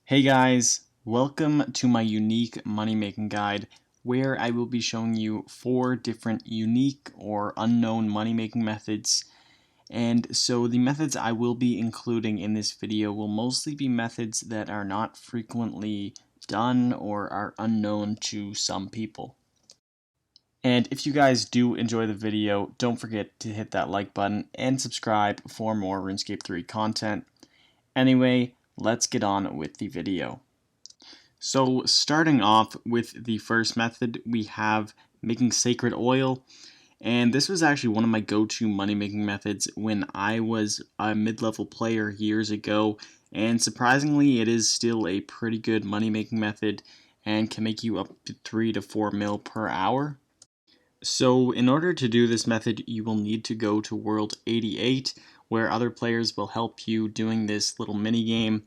Hey guys, welcome to my unique money making guide where I will be showing you 4 different unique or unknown money making methods. And so the methods I will be including in this video will mostly be methods that are not frequently done or are unknown to some people. And if you guys do enjoy the video, don't forget to hit that like button and subscribe for more RuneScape 3 content. Anyway, let's get on with the video. So starting off with the first method, we have making sacred oil. And this was actually one of my go-to money-making methods when I was a mid-level player years ago. And surprisingly, it is still a pretty good money-making method and can make you up to 3 to 4 mil per hour. So in order to do this method, you will need to go to World 88, where other players will help you doing this little mini game.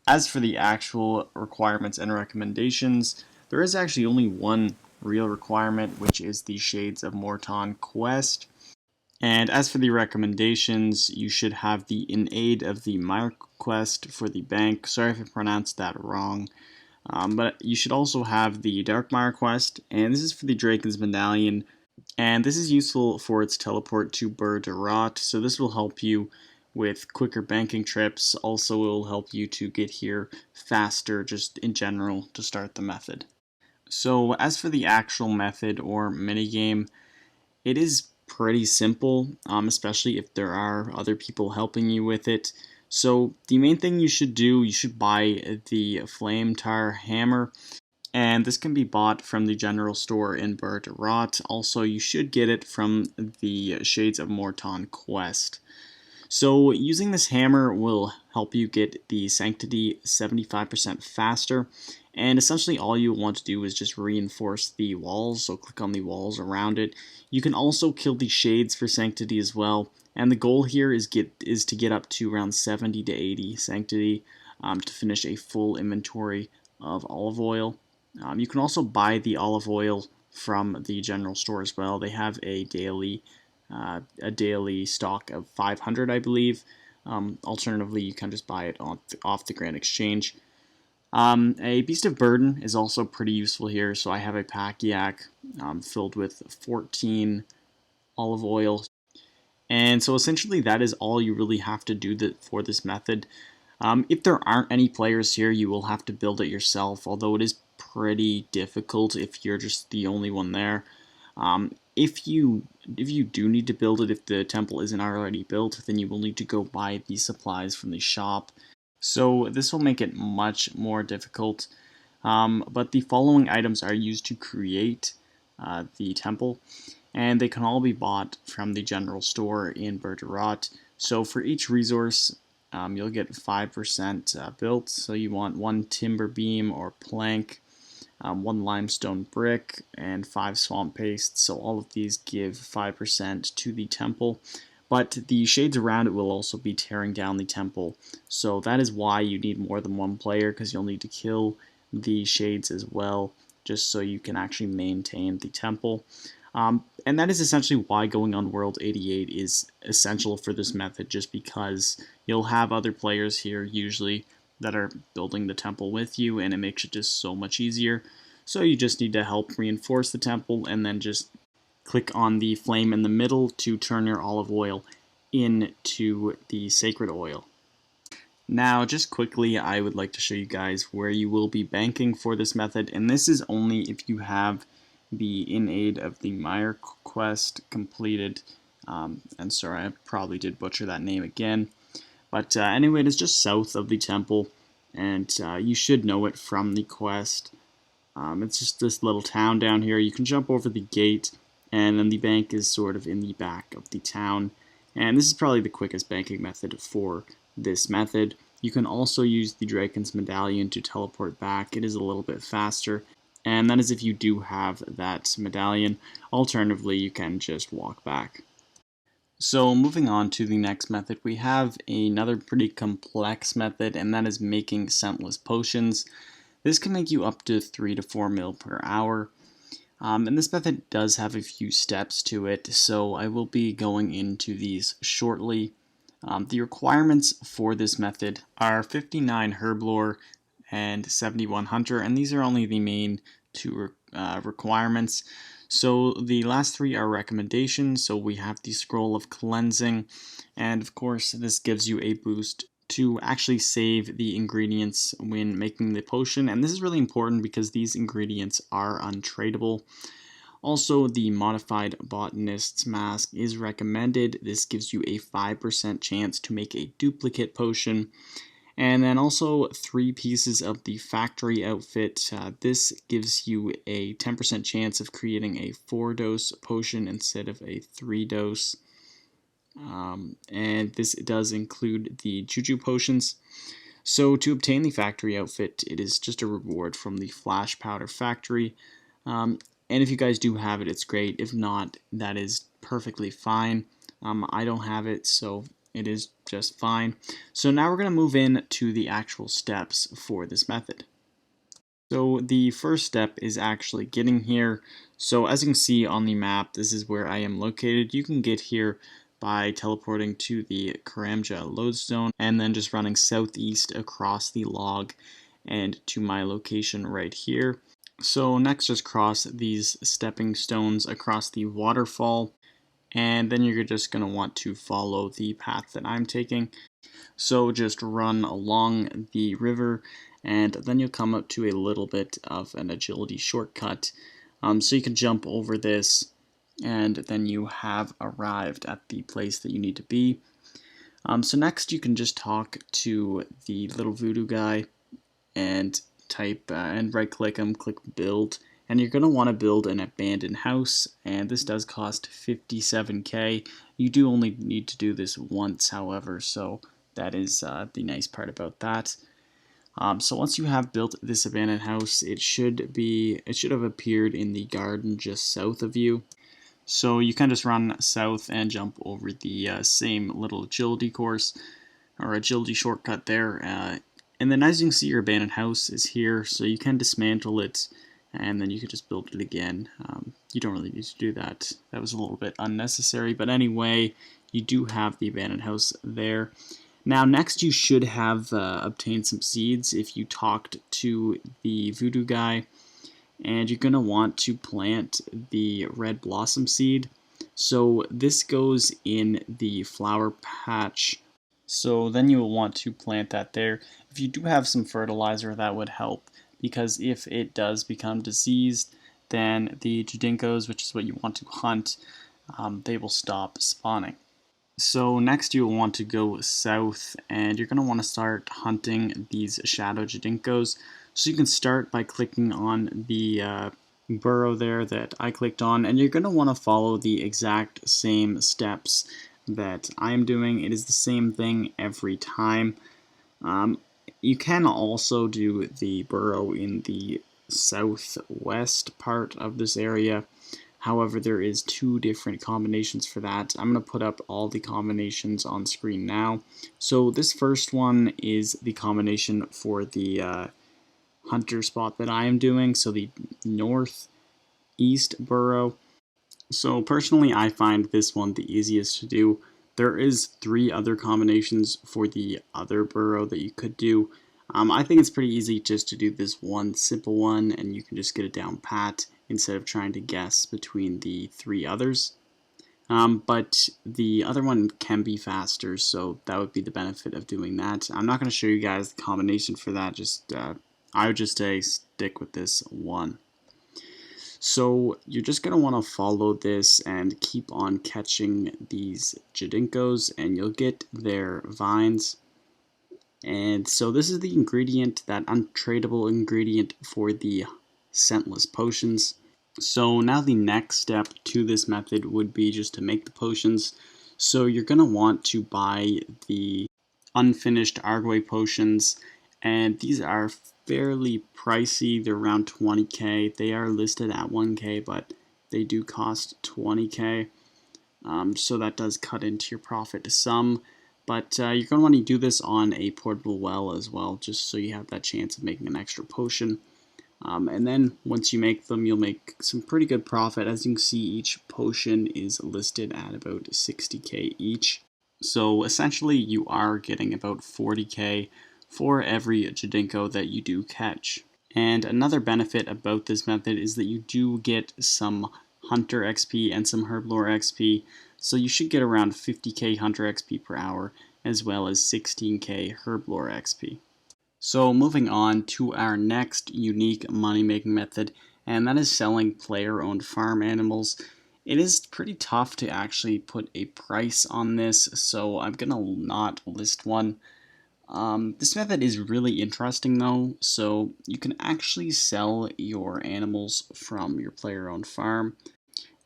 As for the actual requirements and recommendations, there is actually only one real requirement, which is the Shades of Morton quest. And as for the recommendations, you should have the In Aid of the Mire quest for the bank. Sorry if I pronounced that wrong. But you should also have the Dark Mire quest, and this is for the Draken's Medallion. And this is useful for its teleport to Bur de Rot, so this will help you with quicker banking trips. Also, it will help you to get here faster, just in general, to start the method. So as for the actual method or minigame, it is pretty simple, especially if there are other people helping you with it. So the main thing you should do, you should buy the Flame Tar Hammer, and this can be bought from the general store in Bur de Rot. Also, you should get it from the Shades of Morton quest. So using this hammer will help you get the Sanctity 75% faster, and essentially all you want to do is just reinforce the walls, so click on the walls around it. You can also kill the shades for Sanctity as well, and the goal here is to get up to around 70 to 80 Sanctity to finish a full inventory of olive oil. You can also buy the olive oil from the general store as well. They have a daily stock of 500, I believe. Alternatively, you can just buy it off the Grand Exchange. A Beast of Burden is also pretty useful here, so I have a pack yak filled with 14 olive oil. And so essentially that is all you really have to do for this method. If there aren't any players here, you will have to build it yourself, although it is pretty difficult if you're just the only one there. If you do need to build it, if the temple isn't already built, then you will need to go buy the supplies from the shop. So this will make it much more difficult. But the following items are used to create the temple, and they can all be bought from the general store in Bur de Rot. So for each resource, you'll get 5% built. So you want 1 timber beam or plank, 1 limestone brick, and 5 swamp paste. So all of these give 5% to the temple. But the shades around it will also be tearing down the temple. So that is why you need more than one player, because you'll need to kill the shades as well, just so you can actually maintain the temple. And that is essentially why going on World 88 is essential for this method, just because you'll have other players here usually that are building the temple with you, and it makes it just so much easier. So you just need to help reinforce the temple, and then just click on the flame in the middle to turn your olive oil into the sacred oil. Now, just quickly, I would like to show you guys where you will be banking for this method, and this is only if you have the In Aid of the Mire quest completed. And sorry, I probably did butcher that name again. But anyway, it is just south of the temple, and you should know it from the quest. It's just this little town down here. You can jump over the gate, and then the bank is sort of in the back of the town. And this is probably the quickest banking method for this method. You can also use the Draken's Medallion to teleport back. It is a little bit faster, and that is if you do have that medallion. Alternatively, you can just walk back. So moving on to the next method, we have another pretty complex method, and that is making Scentless Potions. This can make you up to 3 to 4 mil per hour. And this method does have a few steps to it, so I will be going into these shortly. The requirements for this method are 59 herb lore, and 71 Hunter, and these are only the main two requirements. So the last three are recommendations. So we have the Scroll of Cleansing, and of course this gives you a boost to actually save the ingredients when making the potion, and this is really important because these ingredients are untradeable. Also, the Modified Botanist's Mask is recommended. This gives you a 5% chance to make a duplicate potion. And then also 3 pieces of the factory outfit. This gives you a 10% chance of creating a 4-dose potion instead of a 3-dose. And this does include the Juju potions. So to obtain the factory outfit, it is just a reward from the Flash Powder Factory. And if you guys do have it, it's great. If not, that is perfectly fine. I don't have it, so it is just fine. So now we're going to move in to the actual steps for this method. So the first step is actually getting here. So as you can see on the map, this is where I am located. You can get here by teleporting to the Karamja lodestone and then just running southeast across the log and to my location right here. So next, just cross these stepping stones across the waterfall, and then you're just going to want to follow the path that I'm taking. So just run along the river, and then you'll come up to a little bit of an agility shortcut. So you can jump over this, and then you have arrived at the place that you need to be. So next you can just talk to the little voodoo guy and type and right click him, click build, and you're going to want to build an abandoned house, and this does cost 57k. You do only need to do this once, however, so that is the nice part about that. So once you have built this abandoned house, it should have appeared in the garden just south of you. So you can just run south and jump over the same little agility course or agility shortcut there. And then as you can see, your abandoned house is here, so you can dismantle it and then you can just build it again. You don't really need to do that. That was a little bit unnecessary, but anyway, you do have the abandoned house there. Now next you should have obtained some seeds if you talked to the voodoo guy, and you're going to want to plant the red blossom seed. So this goes in the flower patch, so then you will want to plant that there. If you do have some fertilizer, that would help, because if it does become diseased, then the Judinkos, which is what you want to hunt, they will stop spawning. So next you will want to go south, and you're going to want to start hunting these shadow Judinkos. So you can start by clicking on the burrow there that I clicked on, and you're going to want to follow the exact same steps that I'm doing. It is the same thing every time. You can also do the burrow in the southwest part of this area. However, there is 2 different combinations for that. I'm going to put up all the combinations on screen now. So this first one is the combination for the hunter spot that I am doing, so the northeast burrow. So personally, I find this one the easiest to do. There is 3 other combinations for the other burrow that you could do. I think it's pretty easy just to do this one simple one, and you can just get it down pat instead of trying to guess between the 3 others. But the other one can be faster, so that would be the benefit of doing that. I'm not going to show you guys the combination for that. I would just say stick with this one. So you're just going to want to follow this and keep on catching these Judinkos, and you'll get their vines. And so this is the ingredient, that untradeable ingredient for the Scentless Potions. So now the next step to this method would be just to make the potions. So you're going to want to buy the unfinished Arguay potions, and these are fairly pricey. They're around 20k. They are listed at 1k, but they do cost 20k. So that does cut into your profit some. But you're going to want to do this on a portable well as well, just so you have that chance of making an extra potion. And then once you make them, you'll make some pretty good profit. As you can see, each potion is listed at about 60k each. So essentially you are getting about 40k for every Jadinko that you do catch. And another benefit about this method is that you do get some Hunter XP and some Herblore XP, so you should get around 50k Hunter XP per hour, as well as 16k Herblore XP. So moving on to our next unique money-making method, and that is selling player-owned farm animals. It is pretty tough to actually put a price on this, so I'm gonna not list one. This method is really interesting though, so you can actually sell your animals from your player-owned farm.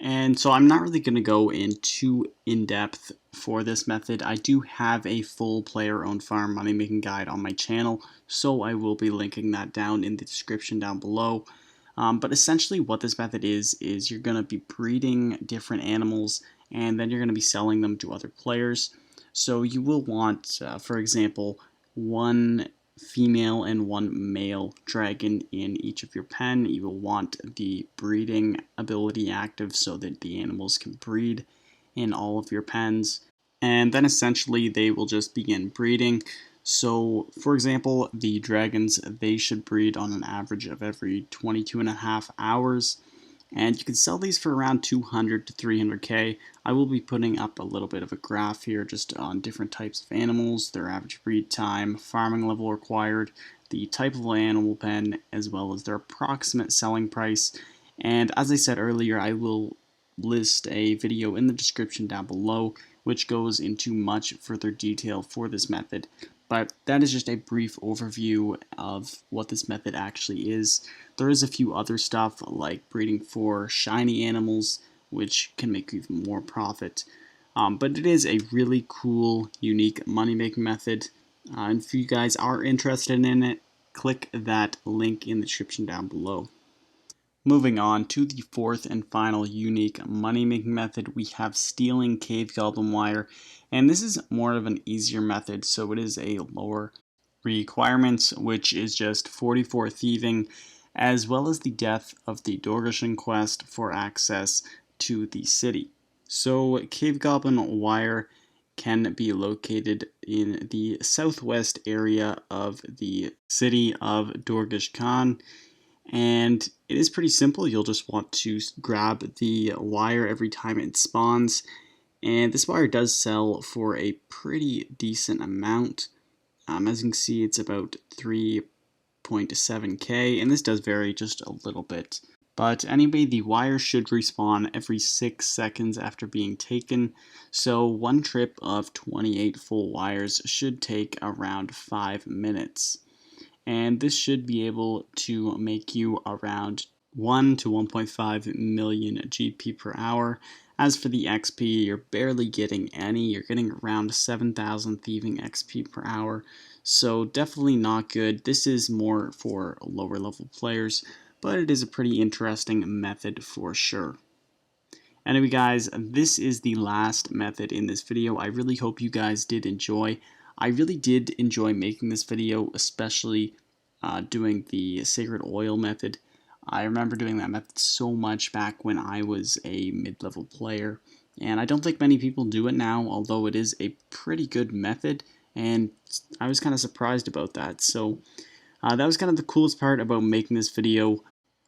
And so I'm not really going to go in too in-depth for this method. I do have a full player-owned farm money-making guide on my channel, so I will be linking that down in the description down below. But essentially what this method is you're going to be breeding different animals, and then you're going to be selling them to other players. So you will want, for example, one female and one male dragon in each of your pen. You will want the breeding ability active so that the animals can breed in all of your pens. And then essentially they will just begin breeding. So for example, the dragons, they should breed on an average of every 22.5 hours. And you can sell these for around 200 to 300k. I will be putting up a little bit of a graph here just on different types of animals, their average breed time, farming level required, the type of animal pen, as well as their approximate selling price. And as I said earlier, I will list a video in the description down below which goes into much further detail for this method. But that is just a brief overview of what this method actually is. There is a few other stuff like breeding for shiny animals, which can make you even more profit. But it is a really cool, unique money-making method. And if you guys are interested in it, click that link in the description down below. Moving on to the fourth and final unique money-making method, we have stealing cave goblin wire. And this is more of an easier method, so it is a lower requirements, which is just 44 thieving, as well as the death of the Dorgashan quest for access to the city. So cave goblin wire can be located in the southwest area of the city of Dorgash Khan. And it is pretty simple. You'll just want to grab the wire every time it spawns. And this wire does sell for a pretty decent amount. As you can see, it's about 3.7k, and this does vary just a little bit. But anyway, the wire should respawn every 6 seconds after being taken. So one trip of 28 full wires should take around 5 minutes. And this should be able to make you around 1 to 1.5 million GP per hour. As for the XP, you're barely getting any. You're getting around 7,000 thieving XP per hour, so definitely not good. This is more for lower level players, but it is a pretty interesting method for sure. Anyway guys, this is the last method in this video. I really hope you guys did enjoy. I really did enjoy making this video, especially doing the sacred oil method. I remember doing that method so much back when I was a mid-level player, and I don't think many people do it now, although it is a pretty good method, and I was kind of surprised about that. So that was kind of the coolest part about making this video.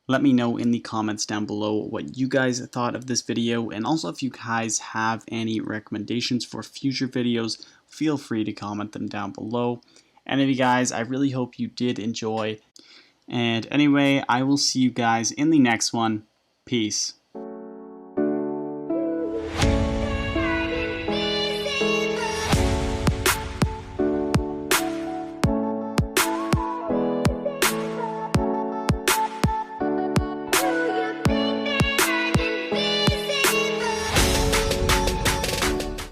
Let me know in the comments down below what you guys thought of this video, and also if you guys have any recommendations for future videos, feel free to comment them down below. And anyway guys, I really hope you did enjoy. And anyway, I will see you guys in the next one. Peace.